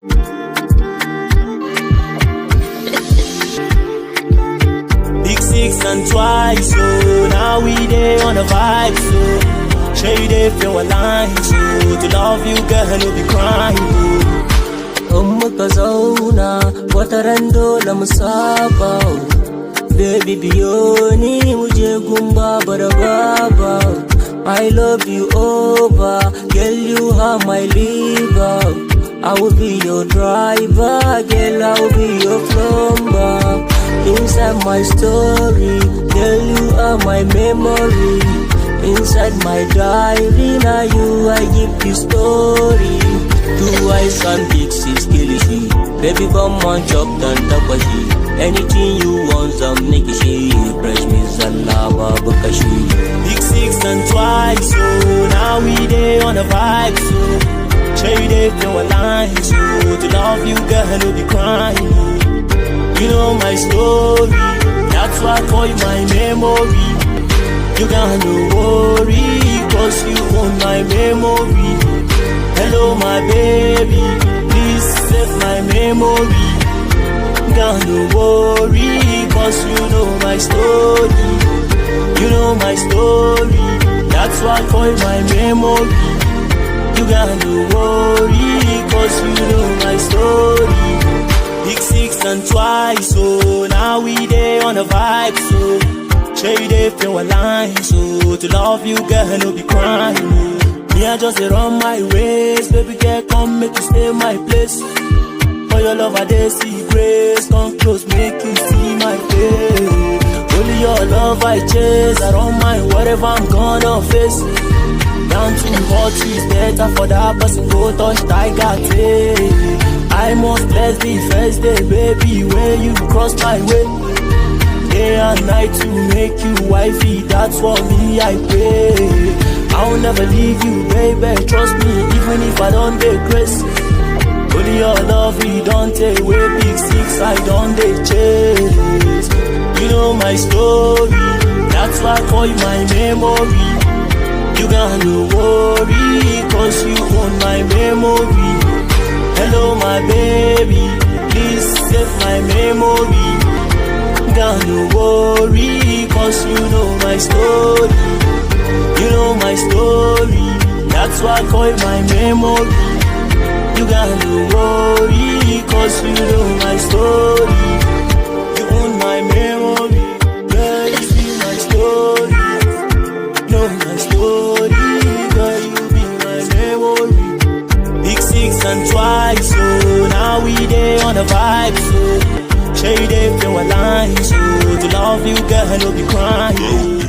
Big 6ix and twice, so now we there on a vibe, so show you they feel aligned, so to love you, girl, no be crying. Muka zauna wata rando na musaba, baby biyo ni muje gumba bara baba. I love you over, girl you are my liver. I will be your driver, girl I will be your plumber. Inside my story, girl you are my memory. Inside my diary, now you I give you story. 2 eyes and Big6ix kilishi, baby come on chop dan tabashi. Anything you want some nikishi, fresh me zalaba bukashi. Big 6 and twice, so now we there on a vibe, so show you they feel aligned, so to love you, girl, no be crying. You know my story, that's why I call you my memory. You got no worry, cause you own my memory. Hello my baby, please save my memory. Got no worry, cause you know my story. You know my story, that's why I call you my memory. You got no worry, cause you know my story. Big 6 and twice, so now we there on a vibe, so show you they feel aligned, so to love you, girl, no be crying. Me I just run my race, baby girl, come make you stay my place. For your love I dey see grace, come close, make you see my face. Only your love I chase, I don't mind whatever I'm gonna face. Down to hot is better for that person, go touch tiger tail. I must bless the first day, baby, when you cross my way. Day and night to make you wifey, that's what me I pray. I'll never leave you, baby, trust me, even if I don't take grace. Only your love, we don't take away. Big 6, I don't dey chase. You know my story, that's why I call you my memory. You got no worry, cause you own my memory. Hello my baby, please save my memory. Got no worry, cause you know my story. You know my story, that's why I call it my memory. You got no worry, cause you know my story. You own my memory, girl, you be my story. Know my story, girl, you be my memory. Big 6 and twice, so now we there on a vibe, so show you they feel aligned, so to love you, girl, no be crying.